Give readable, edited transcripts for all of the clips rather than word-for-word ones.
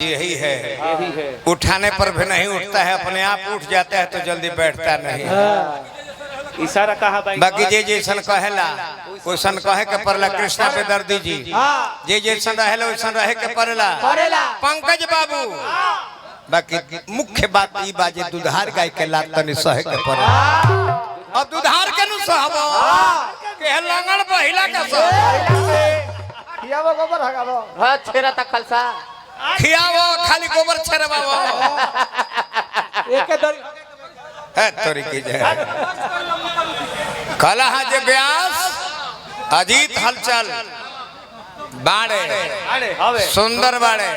यही है, उठाने पर भी नहीं उठता है, अपने आप उठ जाता है तो जल्दी बैठता नहीं है। इशारा कहा बाकी जे जैसन कहेला वैसन कहे के पड़ला। कृष्णा पे दर्दी जी जे जैसन रहेला वैसन रहे के पड़ला। पंकज बाबू बाकी मुख्य बात ई बाजे दुधार गाय के लात तनी सहे के पड़ला। अब दुधार के नु सहबो के लंगड़ बहिला का सह खियावो गोबर हगावो हां छेरा त खलसा खियावो खाली गोबर छरवावो एके दरी है तोरी की जय कला जे व्यास अजीत हलचल बाड़े सुंदर बाड़े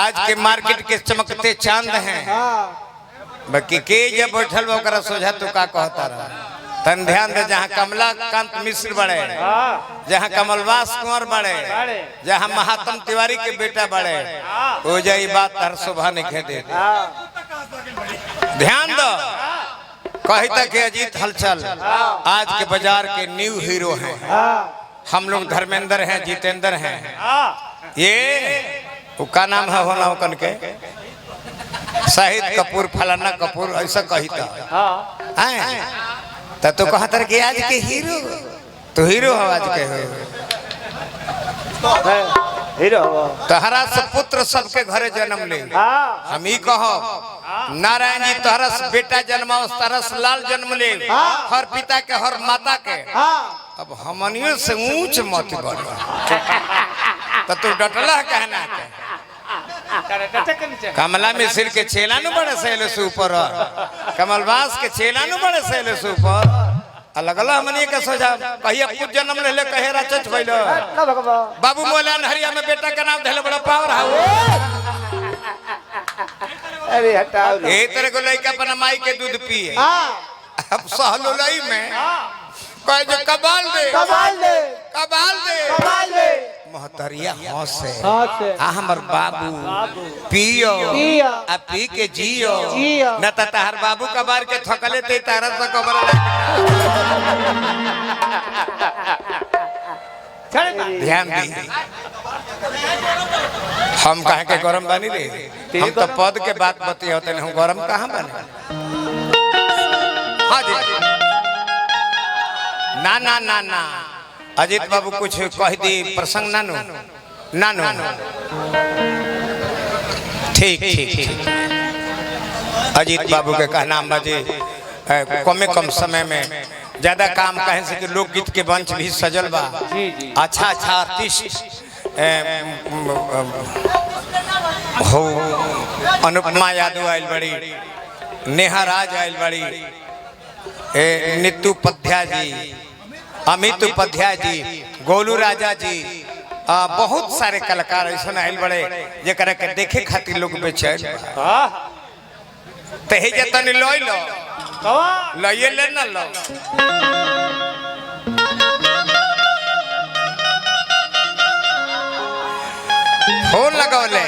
आज के मार्केट के चमकते चांद हैं। बाकी के जब बैठल ओकरा सोझा तू का कहता रहा तन ध्यान दे। जहाँ कमलाकांत मिश्र बड़े, जहाँ कमलवास कुंवर बड़े, जहाँ महात्म तिवारी के बेटा बड़े, हो जाए बात हर शोभा नहीं दे। ध्यान दो कही तक अजीत हलचल आज के बाजार के न्यू हीरो हैं। हम लोग धर्मेंद्र हैं, जितेंद्र हैं। ये का नाम है होना कन के शाहिद कपूर फलाना कपूर ऐसा कही था तो कहा तर कि आज के हीरो तो हीरो हो आज के हीरो तहरा से पुत्र सबके घरे जन्म ले। हम ही कहो नारायण जी तहरा से बेटा जन्माओ तहरा से लाल जन्म ले, हर पिता के हर माता के। अब हमनियों से ऊंच मत बढ़ तो तू डटला कहना के कमला मिश्र के छेला नु बड़े सहेले से ऊपर, कमलवास के छेला नु बड़े सहेले से ऊपर। अलग अलग हमनी के सोचा कहिया कुछ जन्म ले कहे राचच भइलो बाबू मोलान हरिया में बेटा का नाम धले बड़ा पावर हाउ। अरे हटाओ ए तरह को लइका अपना माई के दूध पिए। अब सहलोलई में कहे जो कबाल दे कबाल दे कबाल दे कबाल दे मोहतरिया हंसे आ हमर बाबू पियो आ पी के जियो न त तहर बाबू कबार के थकले ते तारा से कबर ध्यान दी। हम कहे के गरम बानी रे, हम तो पद के बात बती होते नहीं, हम गरम कहाँ बने। हाँ जी ना ना ना ना अजीत बाबू कुछ कह दी प्रसंग नानू नानू ठीक ठीक अजीत बाबू के कहना बजे कमे कम समय में ज्यादा काम कहे से कि लोकगीत के मंच भी सजल बा। अच्छा अच्छा आर्टिस्ट हो अनुपमा यादव आयल बड़ी, नेहा राज आयल बड़ी, नीतू उपाध्याय जी, अमित उपाध्याय जी, गोलू राजा जी, बहुत सारे कलाकार ऐसा आयल बड़े जरा के देखे खातिर लोग बेचैन। तही जतन लोई लो लइए ले ना लो फोन लगौले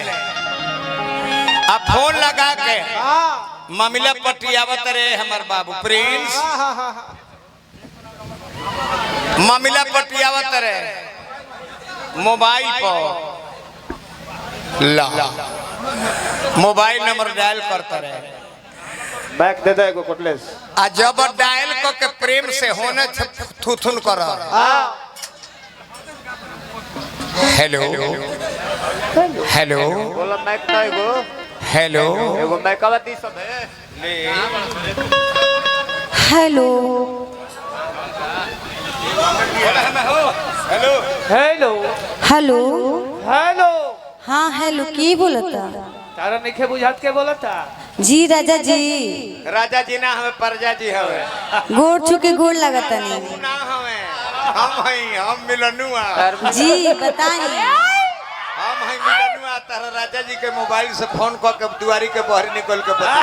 अब फोन लगा के मामला पटियावत रे हमर बाबू प्रिंस मामला पटियावत रे मोबाइल पर ला मोबाइल नंबर डायल करता रहे बैक दे दे कोटलेस आ जब डायल क के प्रेम से होने थुथुन कर हेलो हेलो बोला माइक ना एगो हेलो एगो माइकवा दी सब है hello hello hello hello hello हाँ हेलो की बोलता तारा नहीं बुझात के बोलता जी राजा जी ना हमें प्रजा जी हवे गोड़ छुके गोड़ लगता नहीं ना हमें हम मिलनुआ जी बताइए हम हैं मिलनुआ तारा राजा जी के मोबाइल से फोन क के दुआरी के बहरी निकल के बता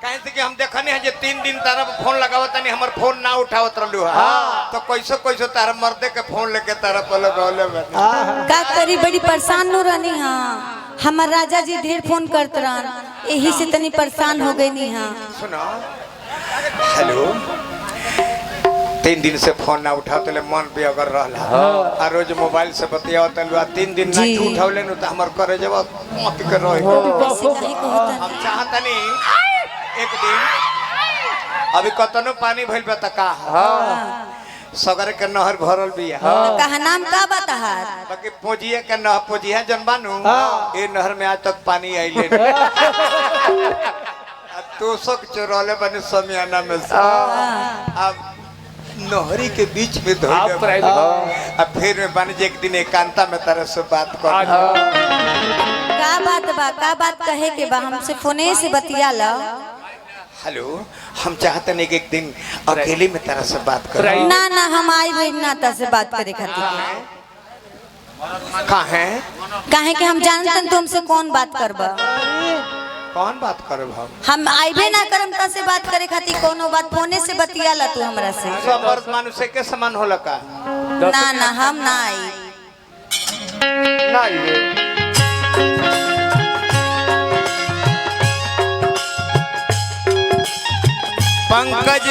कहे थे कि हम देखने हैं जे 3 दिन तारा फोन लगावत नहीं हमर फोन ना उठावत रहलु तो कैसो कैसो तारा मर्दे के फोन लेके तारा पर लगौले का करी बड़ी परेशान हो रहनी हाँ हमार राजा जी ढेर फोन करते रहन यही से तनी परेशान हो गई नी हाँ सुनो हेलो 3 दिन से फोन ना उठाओ तो मन भी अगर रहला आ रोज मोबाइल से बतियाओ तो 3 दिन ना जी। उठावले न तो हमर करे जब मत कर रहे ऐसे नहीं कहता हम चाहतनी एक दिन अभी कतनो पानी भइल बा त का सगर के नहर भरल बिया तो कहा नाम का बताहार बाकी पोजिया के नहर पोजिया जनबानु ए नहर में आज तक पानी आइले तो सब चोरले बने समियाना में से अब नहरी के बीच में धोले अब फिर में बन जे एक दिन एकांता में तरह से बात कर का बात कहे के बा हमसे फोने से बतिया ला हेलो हम चाहते नहीं कि एक दिन अकेले में तरह से बात कर ना हम आई भाई नाता से बात करे खातिर कहाँ है काहे कि हम जानते हैं तुमसे कौन बात करबा कौन बात करब हम आइबे ना करम ता से बात करे खातिर कोनो बात फोने से बतिया ला तू हमरा से सब मर्द मनुष्य के समान होला का ना हम ना आई नहीं पंकज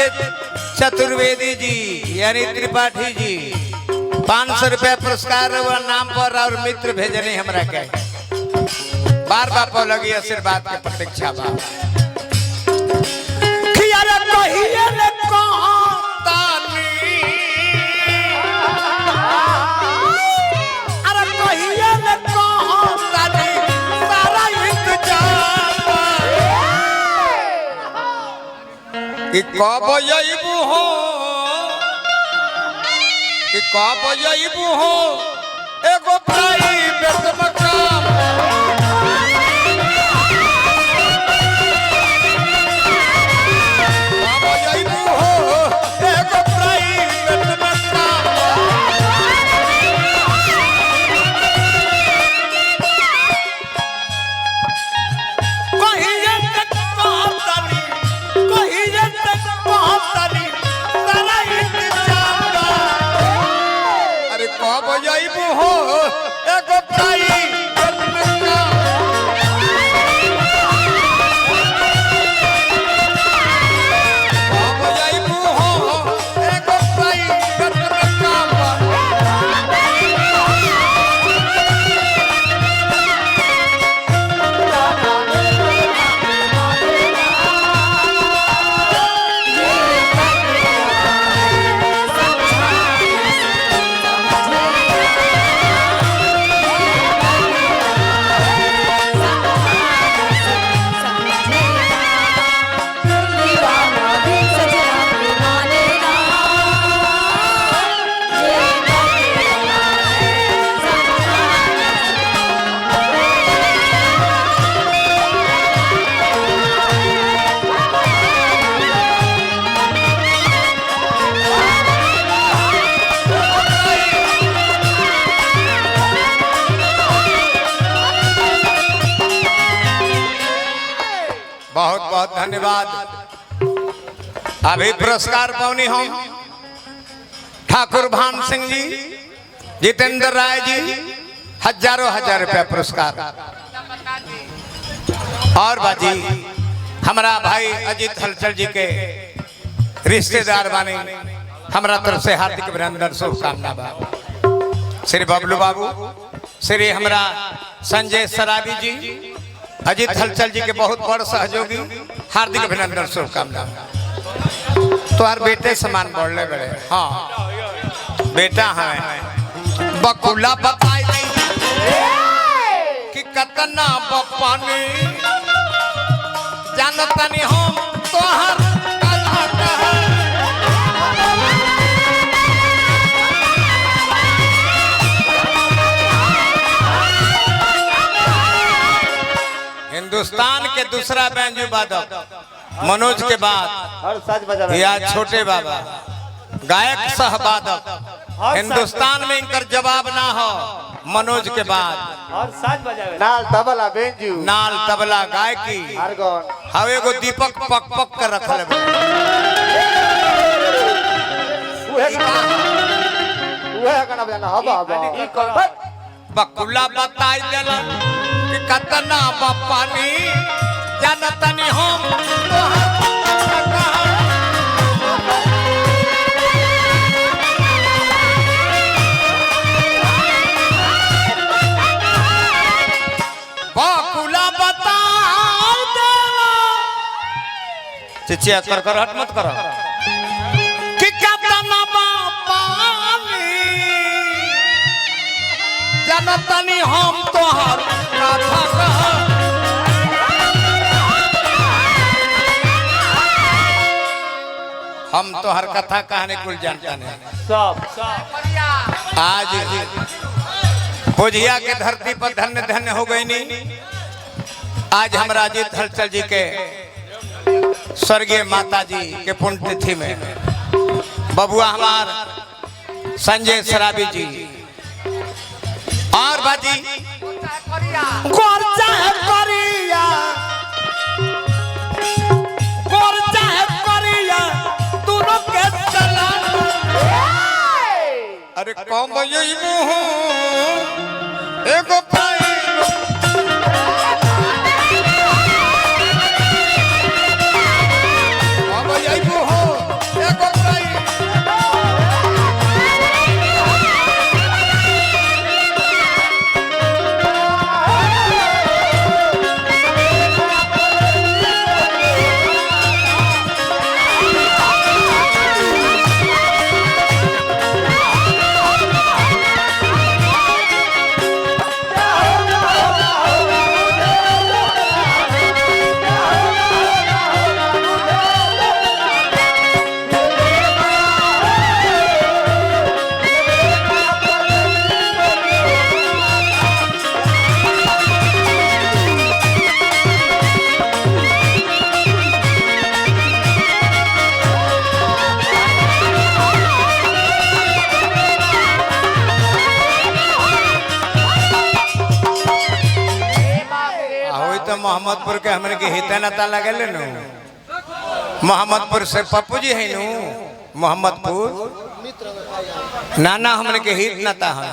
चतुर्वेदी जी यानी त्रिपाठी जी 500 रुपया पुरस्कार व नाम पर और मित्र भेजने हमरा के बार बार पर लगी आशीर्वाद के प्रतीक्षा बा खियारे कहिए ले कहतानी अरे कहिए ले कहतानी सारा इंतजाम कि कब अइबू हो कि कब अइबू हो एगो प्राइवेट मकाम कब अइबू हो एगो प्राइवेट मकाम कहिए तक कहतानी कहिए तक कहतानी सारा इंतजाम बा अरे कब अइबू हो एगो प्राइवेट मकाम कब अइबू हो एगो प्राइवेट मकाम बहुत बहुत धन्यवाद अभी पुरस्कार पाऊनी हम ठाकुर भान सिंह जी जितेंद्र राय जी हजारों हजार रुपया पुरस्कार और बाजी हमारा भाई अजीत हलचल जी के रिश्तेदार बानी हमारा तरफ से हार्दिक अभिनंदन शुभकामना बा श्री बबलू बाबू श्री हमारा संजय सराबी जी अजीत हलचल जी के बहुत बड़ सहयोगी हार्दिक अभिनंदन शुभकामना तोहार बेटे समान बोलने बड़े हाँ बेटा है बकुला बताई कि कतना बपानी जानता नहीं हम तोहर हिंदुस्तान के दूसरा बैंजू वादक मनोज के बाद हर साज बजा या छोटे बाबा गायक सह वादक हिंदुस्तान में इनकर जवाब ना हो मनोज के बाद हर साज बजा नाल तबला बेंजू नाल तबला गायकी आर्गन हवे को दीपक पक पक कर रखल बा। उहे गाना बजाना हवा हवा बकुला बताई देला कि कतना पानी जानतनी हम तोहर फॉर्मूला बता देला चिचिया कर हट मत करो कि कितना पानी जनतनी हम तोहर कथा कह हम तो हर कथा कहानी कुल जानता नहीं सब आज बोझिया के धरती पर धन्य धन्य हो गई नहीं आज हमरा अजीत हलचल जी के स्वर्गीय माता जी के पुण्यतिथि में बबुआ हमार संजय सराबी जी और बाजी गोरचा है करिया गोरचा है करिया दोनों के चला अरे कौन यही मुंह एगो पाई कौन यही मुंह एगो पाई मोहम्मदपुर के हमने के हित नाता लगे नु मोहम्मदपुर से पप्पू जी है नु मोहम्मदपुर नाना हमने के हित नाता है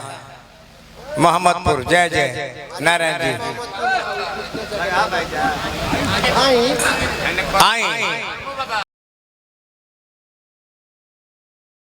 मोहम्मदपुर जय जय नारायण जी आई